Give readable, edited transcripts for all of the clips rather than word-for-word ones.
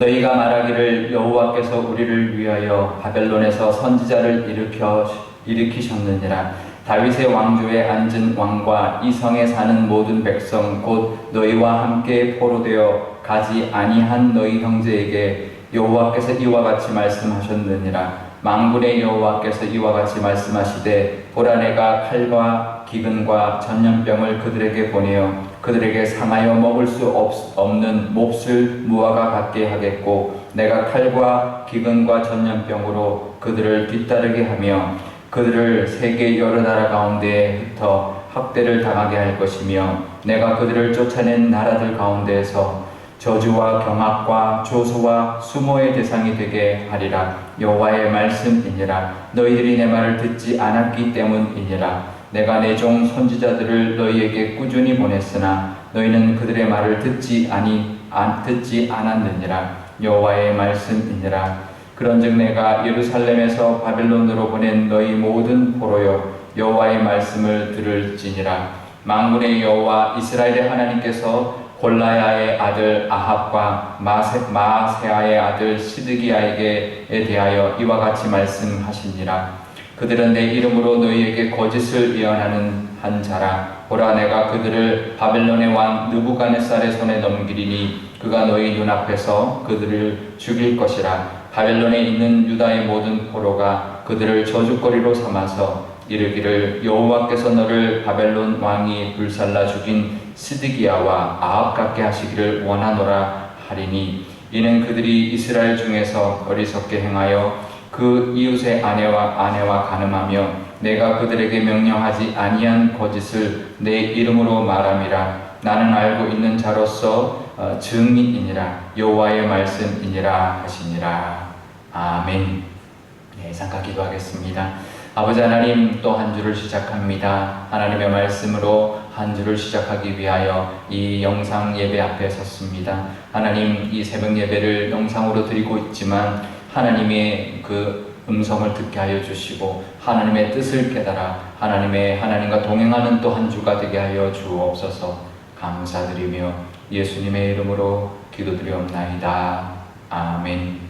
너희가 말하기를 여호와께서 우리를 위하여 바벨론에서 선지자를 일으키셨느니라. 다윗의 왕조에 앉은 왕과 이 성에 사는 모든 백성 곧 너희와 함께 포로되어 가지 아니한 너희 형제에게 여호와께서 이와 같이 말씀하셨느니라. 만군의 여호와께서 이와 같이 말씀하시되 보라, 내가 칼과 기근과 전염병을 그들에게 보내어 그들에게 상하여 먹을 수 없는 몹쓸 무화과 같게 하겠고, 내가 칼과 기근과 전염병으로 그들을 뒤따르게 하며 그들을 세계 여러 나라 가운데에 흩어 학대를 당하게 할 것이며, 내가 그들을 쫓아낸 나라들 가운데에서 저주와 경악과 조소와 수모의 대상이 되게 하리라. 여호와의 말씀이니라. 너희들이 내 말을 듣지 않았기 때문이니라. 내가 내 종 선지자들을 너희에게 꾸준히 보냈으나 너희는 그들의 말을 듣지 않았느니라. 여호와의 말씀이니라. 그런즉 내가 예루살렘에서 바벨론으로 보낸 너희 모든 포로여, 여호와의 말씀을 들을지니라. 만군의 여호와 이스라엘의 하나님께서 골라야의 아들 아합과 마세아의 아들 시드기야에게 대하여 이와 같이 말씀하시니라. 그들은 내 이름으로 너희에게 거짓을 예언하는 한 자라. 보라, 내가 그들을 바벨론의 왕 느부갓네살의 손에 넘기리니 그가 너희 눈앞에서 그들을 죽일 것이라. 바벨론에 있는 유다의 모든 포로가 그들을 저주거리로 삼아서 이르기를 여호와께서 너를 바벨론 왕이 불살라 죽인 시드기야와 아합 같게 하시기를 원하노라 하리니, 이는 그들이 이스라엘 중에서 어리석게 행하여 그 이웃의 아내와 간음하며 내가 그들에게 명령하지 아니한 거짓을 내 이름으로 말함이라. 나는 알고 있는 자로서 증인이니라. 여호와의 말씀이니라 하시니라. 아멘. 네, 잠깐 기도하겠습니다. 아버지 하나님, 또 한 주를 시작합니다. 하나님의 말씀으로 한 주를 시작하기 위하여 이 영상 예배 앞에 섰습니다. 하나님, 이 새벽 예배를 영상으로 드리고 있지만 하나님의 그 음성을 듣게 하여 주시고 하나님의 뜻을 깨달아 하나님과 동행하는 또 한 주가 되게 하여 주옵소서. 감사드리며 예수님의 이름으로 기도드리옵나이다. 아멘.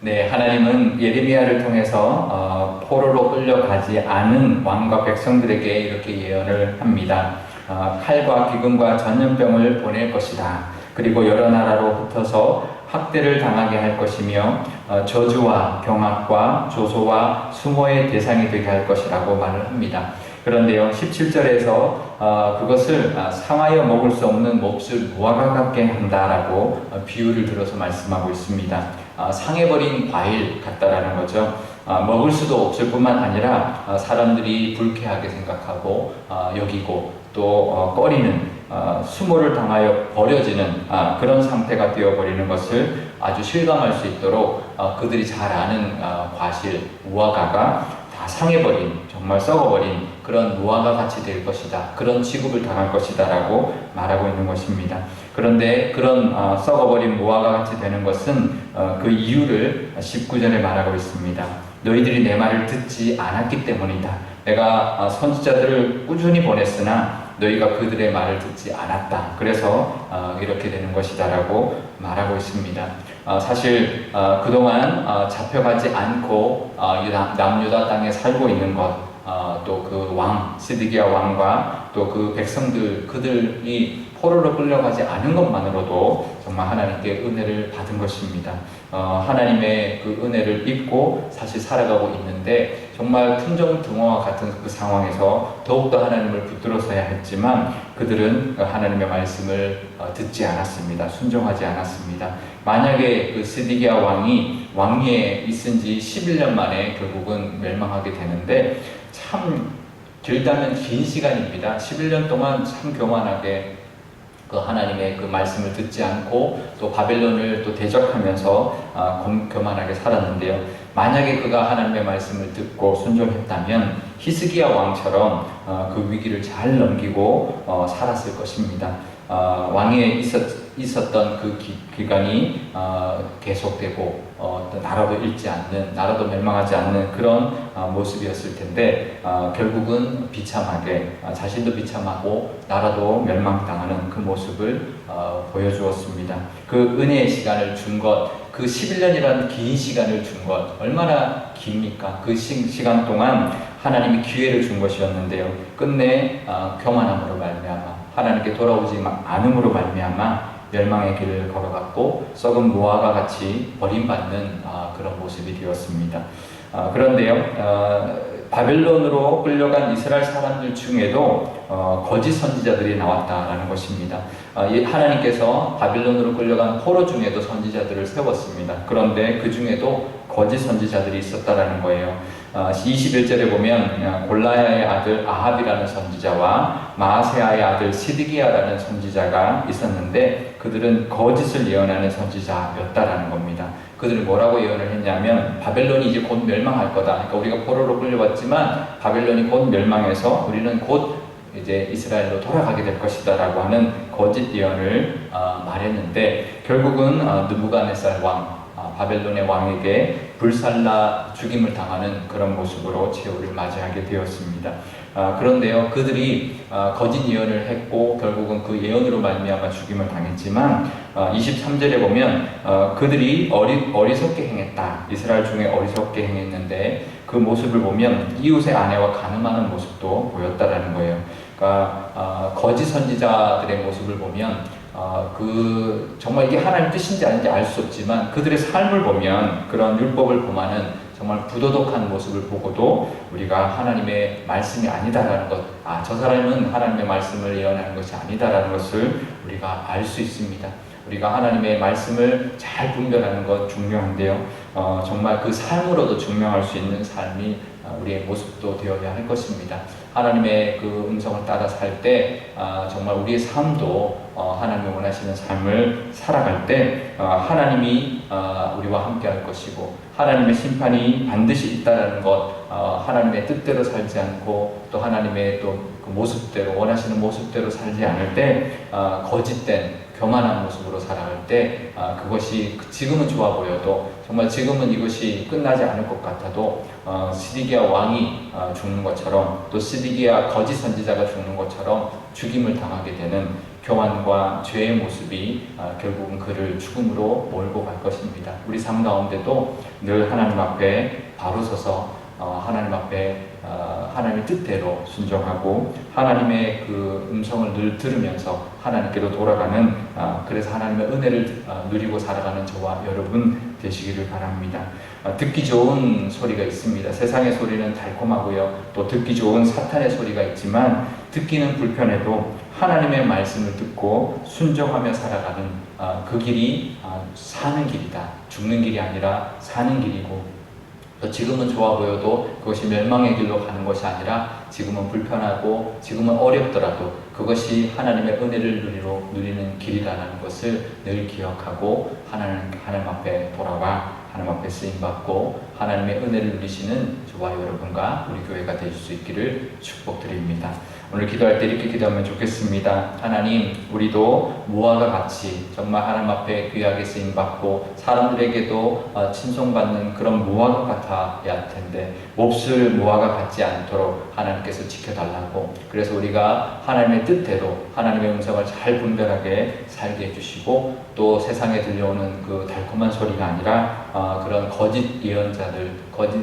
네, 하나님은 예레미야를 통해서 포로로 끌려가지 않은 왕과 백성들에게 이렇게 예언을 합니다. 칼과 기근과 전염병을 보낼 것이다. 그리고 여러 나라로 흩어서 학대를 당하게 할 것이며 저주와 경악과 조소와 수모의 대상이 되게 할 것이라고 말을 합니다. 그런데요, 17절에서 그것을 상하여 먹을 수 없는 몹쓸 무화과 같게 한다라고 비유를 들어서 말씀하고 있습니다. 상해버린 과일 같다라는 거죠. 먹을 수도 없을 뿐만 아니라 사람들이 불쾌하게 생각하고 여기고 또 꺼리는 수모를 당하여 버려지는 그런 상태가 되어버리는 것을 아주 실감할 수 있도록 그들이 잘 아는 과실, 무화과가 다 상해버린, 정말 썩어버린 그런 무화과 같이 될 것이다. 그런 취급을 당할 것이다 라고 말하고 있는 것입니다. 그런데 그런 썩어버린 무화과 같이 되는 것은 그 이유를 19절에 말하고 있습니다. 너희들이 내 말을 듣지 않았기 때문이다. 내가 선지자들을 꾸준히 보냈으나 너희가 그들의 말을 듣지 않았다. 그래서 이렇게 되는 것이다 라고 말하고 있습니다. 사실 그동안 잡혀가지 않고 남유다 땅에 살고 있는 것, 또 그 왕, 시드기야 왕과 또 그 백성들, 그들이 포로로 끌려가지 않은 것만으로도 정말 하나님께 은혜를 받은 것입니다. 하나님의 그 은혜를 입고 사실 살아가고 있는데 정말 풍정등화와 같은 그 상황에서 더욱더 하나님을 붙들어서야 했지만 그들은 하나님의 말씀을 듣지 않았습니다. 순종하지 않았습니다. 만약에 그 시드기야 왕이 왕위에 있은 지 11년 만에 결국은 멸망하게 되는데 참 길다면 긴 시간입니다. 11년 동안 참 교만하게 그 하나님의 그 말씀을 듣지 않고 또 바벨론을 또 대적하면서 교만하게 살았는데요. 만약에 그가 하나님의 말씀을 듣고 순종했다면 히스기야 왕처럼 그 위기를 잘 넘기고 살았을 것입니다. 왕위에 있었던 그 기간이 계속되고 어떤 나라도 잃지 않는, 나라도 멸망하지 않는 그런 모습이었을 텐데 결국은 비참하게 자신도 비참하고 나라도 멸망당하는 그 모습을 보여주었습니다. 그 은혜의 시간을 준 것, 그 11년이라는 긴 시간을 준 것, 얼마나 깁니까? 그 시간 동안 하나님이 기회를 준 것이었는데요. 끝내 교만함으로 말미암아, 하나님께 돌아오지 않음으로 말미암아 멸망의 길을 걸어갔고 썩은 무화과 같이 버림받는 그런 모습이 되었습니다. 그런데요, 바벨론으로 끌려간 이스라엘 사람들 중에도 거짓 선지자들이 나왔다라는 것입니다. 하나님께서 바벨론으로 끌려간 포로 중에도 선지자들을 세웠습니다. 그런데 그 중에도 거짓 선지자들이 있었다라는 거예요. 21절에 보면 골라야의 아들 아합이라는 선지자와 마아세아의 아들 시드기야라는 선지자가 있었는데 그들은 거짓을 예언하는 선지자였다라는 겁니다. 그들은 뭐라고 예언을 했냐면 바벨론이 이제 곧 멸망할 거다. 그러니까 우리가 포로로 끌려왔지만 바벨론이 곧 멸망해서 우리는 곧 이제 이스라엘로 돌아가게 될 것이다 라고 하는 거짓 예언을 말했는데 결국은 느부갓네살 왕, 바벨론의 왕에게 불살라 죽임을 당하는 그런 모습으로 최후를 맞이하게 되었습니다. 그런데요, 그들이 거짓 예언을 했고 결국은 그 예언으로 말미암아 죽임을 당했지만 23절에 보면 그들이 어리석게 행했다. 이스라엘 중에 어리석게 행했는데 그 모습을 보면 이웃의 아내와 간음하는 모습도 보였다라는 거예요. 그러니까 거짓 선지자들의 모습을 보면 정말 이게 하나님 뜻인지 아닌지 알 수 없지만 그들의 삶을 보면 그런 율법을 범하는 정말 부도덕한 모습을 보고도 우리가 하나님의 말씀이 아니다라는 것, 저 사람은 하나님의 말씀을 예언하는 것이 아니다라는 것을 우리가 알 수 있습니다. 우리가 하나님의 말씀을 잘 분별하는 것 중요한데요. 정말 그 삶으로도 증명할 수 있는 삶이 우리의 모습도 되어야 할 것입니다. 하나님의 그 음성을 따라 살 때 정말 우리의 삶도 하나님이 원하시는 삶을 살아갈 때 하나님이 우리와 함께 할 것이고 하나님의 심판이 반드시 있다라는 것, 하나님의 뜻대로 살지 않고 또 하나님의 또 그 모습대로 원하시는 모습대로 살지 않을 때 거짓된 교만한 모습으로 살아갈 때 그것이 지금은 좋아 보여도 정말 지금은 이것이 끝나지 않을 것 같아도 시드기야 왕이 죽는 것처럼 또 시드기야 거짓 선지자가 죽는 것처럼 죽임을 당하게 되는 교만과 죄의 모습이 결국은 그를 죽음으로 몰고 갈 것입니다. 우리 삶 가운데도 늘 하나님 앞에 바로 서서 하나님 앞에 하나님의 뜻대로 순종하고 하나님의 그 음성을 늘 들으면서 하나님께로 돌아가는 그래서 하나님의 은혜를 누리고 살아가는 저와 여러분 되시기를 바랍니다. 듣기 좋은 소리가 있습니다. 세상의 소리는 달콤하고요. 또 듣기 좋은 사탄의 소리가 있지만 듣기는 불편해도 하나님의 말씀을 듣고 순종하며 살아가는 그 길이 사는 길이다. 죽는 길이 아니라 사는 길이고 지금은 좋아 보여도 그것이 멸망의 길로 가는 것이 아니라 지금은 불편하고 지금은 어렵더라도 그것이 하나님의 은혜를 누리는 길이라는 것을 늘 기억하고 하나님 앞에 돌아와 하나님 앞에 쓰임받고 하나님의 은혜를 누리시는 저와 여러분과 우리 교회가 되실 수 있기를 축복드립니다. 오늘 기도할 때 이렇게 기도하면 좋겠습니다. 하나님, 우리도 무화과 같이 정말 하나님 앞에 귀하게 쓰임받고 사람들에게도 친송받는 그런 무화과 같아야 할 텐데 몹쓸 무화과 같지 않도록 하나님께서 지켜달라고, 그래서 우리가 하나님의 뜻대로 하나님의 음성을 잘 분별하게 살게 해주시고 또 세상에 들려오는 그 달콤한 소리가 아니라 그런 거짓 예언자들, 거짓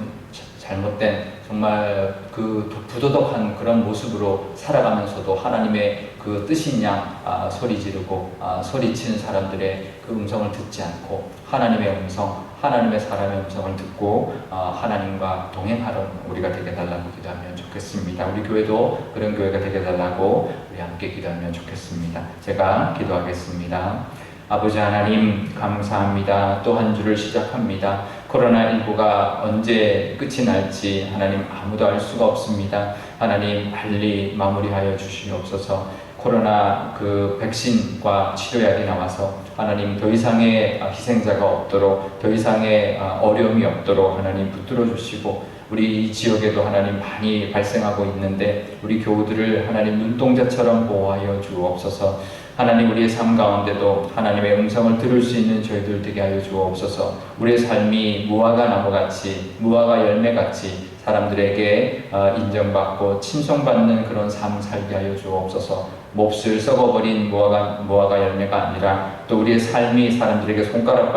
잘못된 정말 그 부도덕한 그런 모습으로 살아가면서도 하나님의 그 뜻인 양 소리 지르고 소리치는 사람들의 그 음성을 듣지 않고 하나님의 음성, 하나님의 사람의 음성을 듣고 하나님과 동행하는 우리가 되게 달라고 기도하면 좋겠습니다. 우리 교회도 그런 교회가 되게 달라고 우리 함께 기도하면 좋겠습니다. 제가 기도하겠습니다. 아버지 하나님, 감사합니다. 또 한 주를 시작합니다. 코로나19가 언제 끝이 날지 하나님 아무도 알 수가 없습니다. 하나님 빨리 마무리하여 주시옵소서. 코로나 그 백신과 치료약이 나와서 하나님 더 이상의 희생자가 없도록, 더 이상의 어려움이 없도록 하나님 붙들어 주시고, 우리 이 지역에도 하나님 많이 발생하고 있는데 우리 교우들을 하나님 눈동자처럼 보호하여 주옵소서. 하나님 우리의 삶 가운데도 하나님의 음성을 들을 수 있는 저희들 되게 하여 주옵소서. 우리의 삶이 무화과 나무같이 무화과 열매같이 사람들에게 인정받고 칭송받는 그런 삶 살게 하여 주옵소서. 몹쓸 썩어버린 무화과 열매가 아니라 또 우리의 삶이 사람들에게 손가락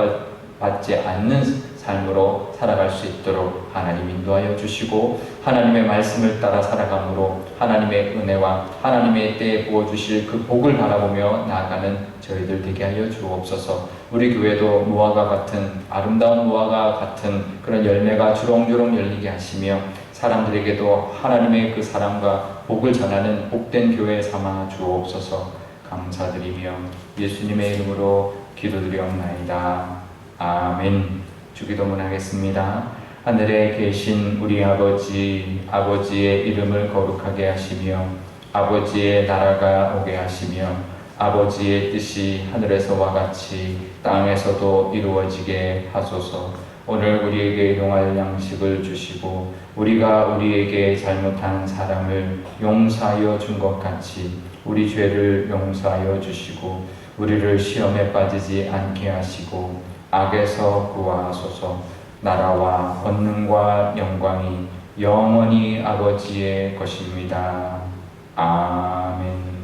받지 않는 삶으로 살아갈 수 있도록 하나님 인도하여 주시고 하나님의 말씀을 따라 살아감으로 하나님의 은혜와 하나님의 때에 부어주실 그 복을 바라보며 나아가는 저희들 되게 하여 주옵소서. 우리 교회도 무화과 같은 아름다운 무화과 같은 그런 열매가 주렁주렁 열리게 하시며 사람들에게도 하나님의 그 사랑과 복을 전하는 복된 교회 삼아 주옵소서. 감사드리며 예수님의 이름으로 기도드리옵나이다. 아멘. 주기도문 하겠습니다. 하늘에 계신 우리 아버지, 아버지의 이름을 거룩하게 하시며 아버지의 나라가 오게 하시며 아버지의 뜻이 하늘에서와 같이 땅에서도 이루어지게 하소서. 오늘 우리에게 일용할 양식을 주시고 우리가 우리에게 잘못한 사람을 용서하여 준 것 같이 우리 죄를 용서하여 주시고 우리를 시험에 빠지지 않게 하시고 악에서 구하소서. 나라와 권능과 영광이 영원히 아버지의 것입니다. 아멘.